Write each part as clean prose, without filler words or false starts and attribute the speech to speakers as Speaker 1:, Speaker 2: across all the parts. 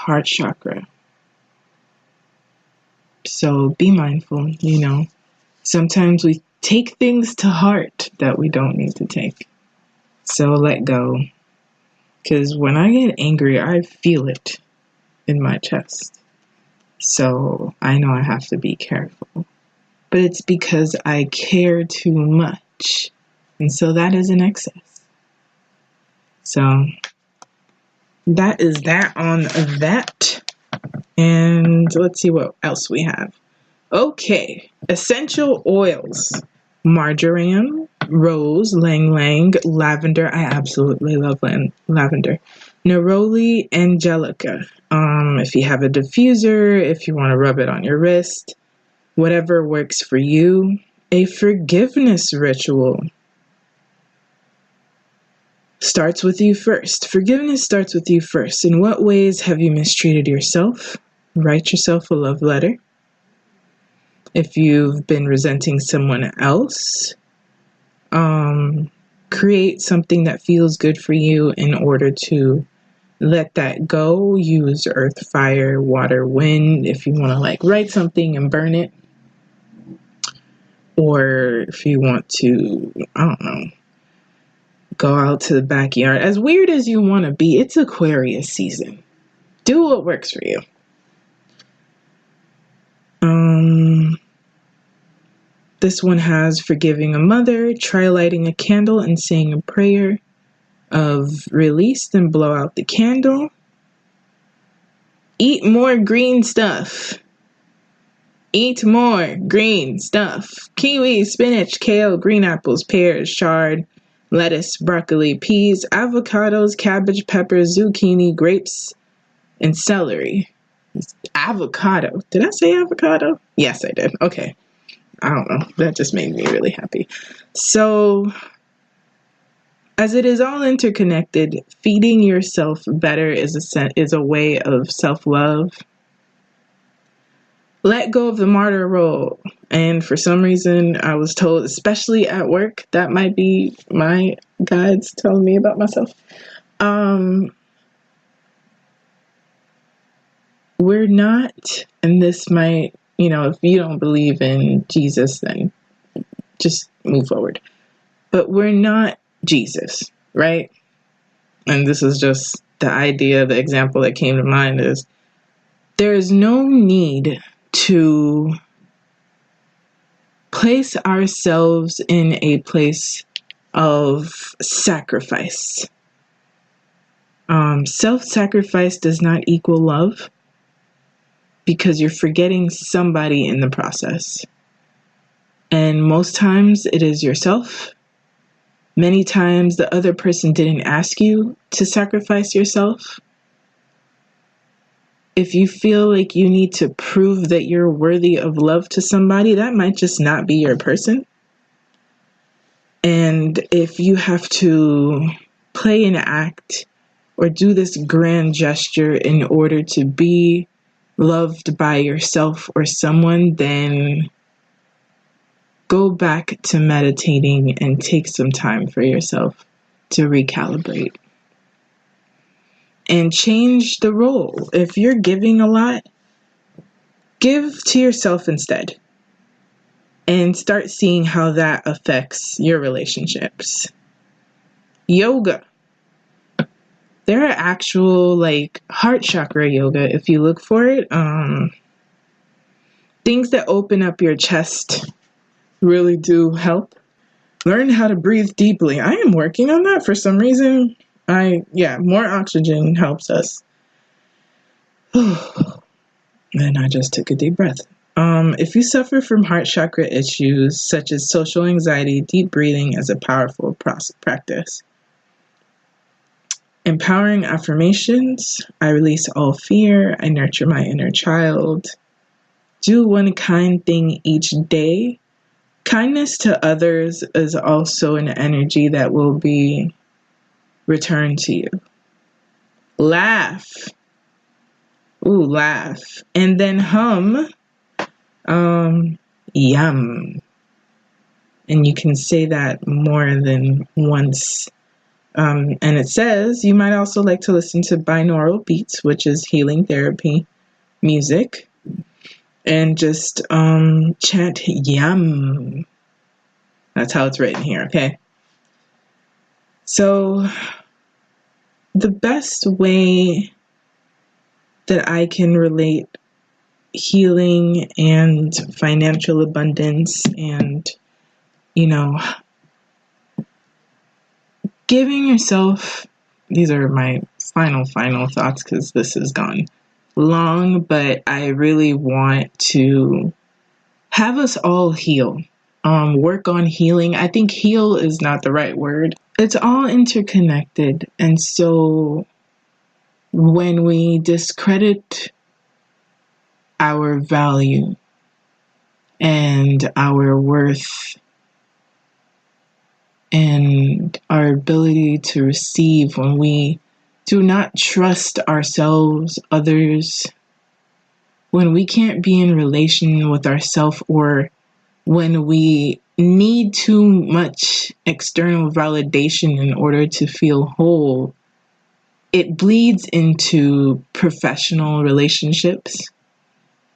Speaker 1: heart chakra. So be mindful, Sometimes we take things to heart that we don't need to take. So let go. Because when I get angry, I feel it in my chest. So I know I have to be careful. But it's because I care too much. And so that is an excess. So that is that on that. And let's see what else we have. Okay, essential oils. Marjoram, rose, lang lang, lavender. I absolutely love lavender. Neroli, angelica. If you have a diffuser, if you want to rub it on your wrist, whatever works for you. A forgiveness ritual. Starts with you first. Forgiveness starts with you first. In what ways have you mistreated yourself? Write yourself a love letter. If you've been resenting someone else, create something that feels good for you in order to let that go. Use earth, fire, water, wind. If you want to write something and burn it. Or if you want to, go out to the backyard. As weird as you want to be, it's Aquarius season. Do what works for you. This one has forgiving a mother, try lighting a candle and saying a prayer of release, then blow out the candle. Eat more green stuff. Eat more green stuff. Kiwi, spinach, kale, green apples, pears, chard, lettuce, broccoli, peas, avocados, cabbage, peppers, zucchini, grapes, and celery. Avocado. Did I say avocado? Yes, I did. Okay. I don't know. That just made me really happy. So, as it is all interconnected, feeding yourself better is a way of self-love. Let go of the martyr role. And for some reason, I was told, especially at work, that might be my guides telling me about myself. We're not, and this might, if you don't believe in Jesus, then just move forward. But we're not Jesus, right? And this is just the idea, the example that came to mind is there is no need to place ourselves in a place of sacrifice. Self-sacrifice does not equal love because you're forgetting somebody in the process. And most times it is yourself. Many times the other person didn't ask you to sacrifice yourself. If you feel like you need to prove that you're worthy of love to somebody, that might just not be your person. And if you have to play an act or do this grand gesture in order to be loved by yourself or someone, then go back to meditating and take some time for yourself to recalibrate. And change the role. If you're giving a lot, give to yourself instead. And start seeing how that affects your relationships. Yoga. There are actual heart chakra yoga if you look for it. Things that open up your chest really do help. Learn how to breathe deeply. I am working on that for some reason. More oxygen helps us. And I just took a deep breath. If you suffer from heart chakra issues such as social anxiety, deep breathing is a powerful practice. Empowering affirmations. I release all fear. I nurture my inner child. Do one kind thing each day. Kindness to others is also an energy that will be returned to you. Laugh. Ooh, laugh. And then hum. Yum. And you can say that more than once And it says you might also like to listen to binaural beats, which is healing therapy music, and just chant yum. That's how it's written here, okay? So the best way that I can relate healing and financial abundance and, giving yourself, these are my final thoughts because this has gone long, but I really want to have us all heal. Work on healing. I think heal is not the right word. It's all interconnected. And so when we discredit our value and our worth and our ability to receive, when we do not trust ourselves, others, when we can't be in relation with ourselves, or when we need too much external validation in order to feel whole, it bleeds into professional relationships.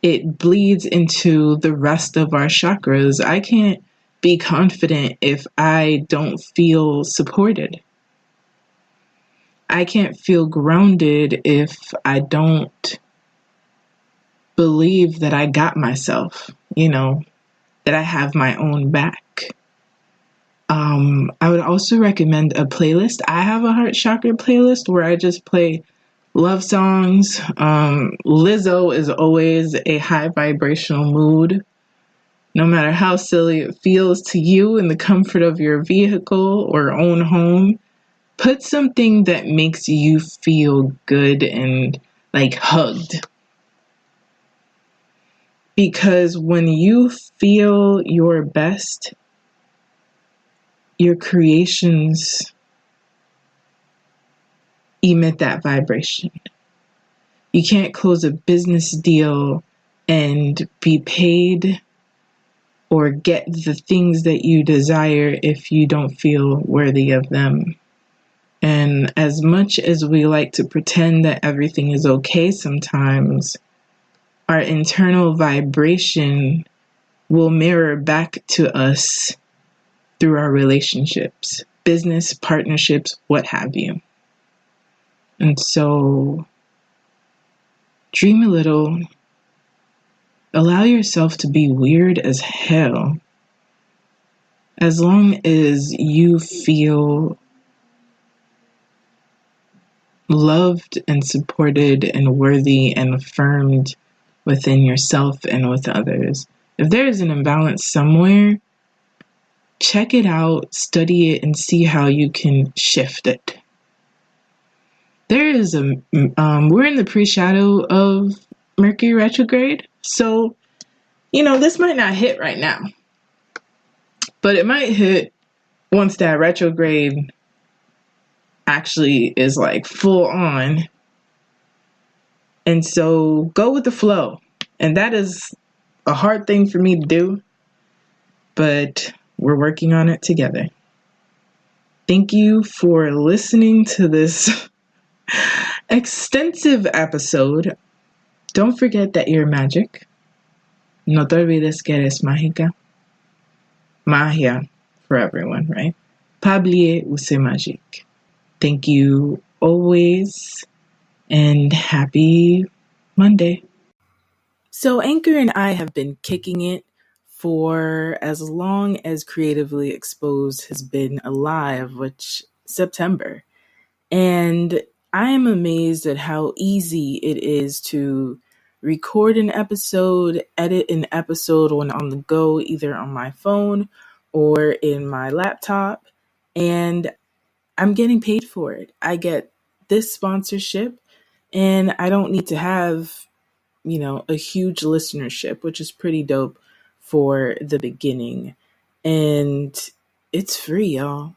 Speaker 1: It bleeds into the rest of our chakras. I can't be confident if I don't feel supported. I can't feel grounded if I don't believe that I got myself, that I have my own back. I would also recommend a playlist. I have a heart chakra playlist where I just play love songs. Lizzo is always a high vibrational mood. No matter how silly it feels to you in the comfort of your vehicle or own home, put something that makes you feel good and like hugged. Because when you feel your best, your creations emit that vibration. You can't close a business deal and be paid or get the things that you desire if you don't feel worthy of them. And as much as we like to pretend that everything is okay sometimes, our internal vibration will mirror back to us through our relationships, business, partnerships, what have you. And so, dream a little. Allow yourself to be weird as hell. As long as you feel loved and supported and worthy and affirmed within yourself and with others. If there is an imbalance somewhere, check it out, study it, and see how you can shift it. We're in the pre-shadow of Mercury retrograde, so, this might not hit right now, but it might hit once that retrograde actually is like full on. And so go with the flow. And that is a hard thing for me to do, but we're working on it together. Thank you for listening to this extensive episode. Don't forget that you're magic. No te olvides que eres mágica. Magia for everyone, right? Pas oublier où c'est magique. Thank you always, and happy Monday. So Anchor and I have been kicking it for as long as Creatively Exposed has been alive, which September. And I am amazed at how easy it is to record an episode, edit an episode when on the go, either on my phone or in my laptop. And I'm getting paid for it. I get this sponsorship and I don't need to have, a huge listenership, which is pretty dope for the beginning. And it's free, y'all.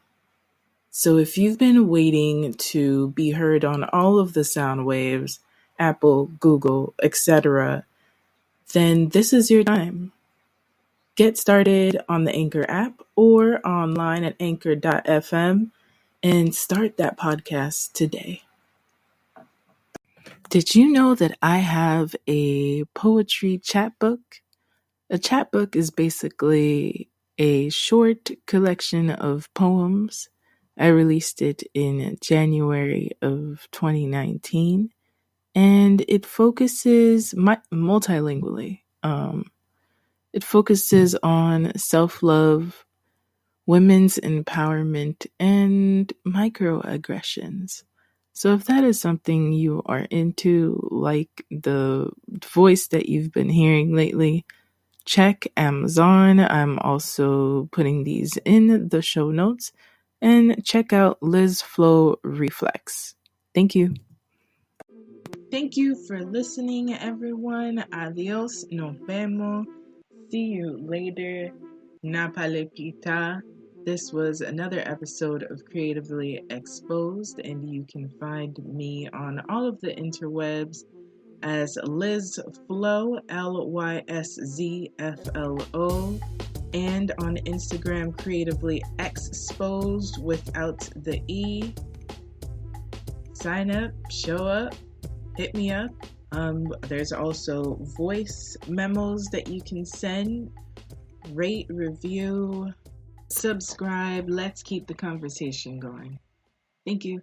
Speaker 1: So if you've been waiting to be heard on all of the sound waves, Apple, Google, etc., then this is your time. Get started on the Anchor app or online at anchor.fm and start that podcast today. Did you know that I have a poetry chapbook? A chapbook is basically a short collection of poems. I released it in January of 2019, and it focuses multilingually. It focuses on self-love, women's empowerment, and microaggressions. So if that is something you are into, like the voice that you've been hearing lately, check Amazon. I'm also putting these in the show notes. And check out Liz Flow Reflex. Thank you. Thank you for listening, everyone. Adios, nos vemos. See you later. Napalepita. This was another episode of Creatively Exposed, and you can find me on all of the interwebs as Liz Flow, LYSZFLO, and on Instagram, Creatively Exposed without the E. Sign up, show up, hit me up. There's also voice memos that you can send. Rate, review, subscribe. Let's keep the conversation going. Thank you.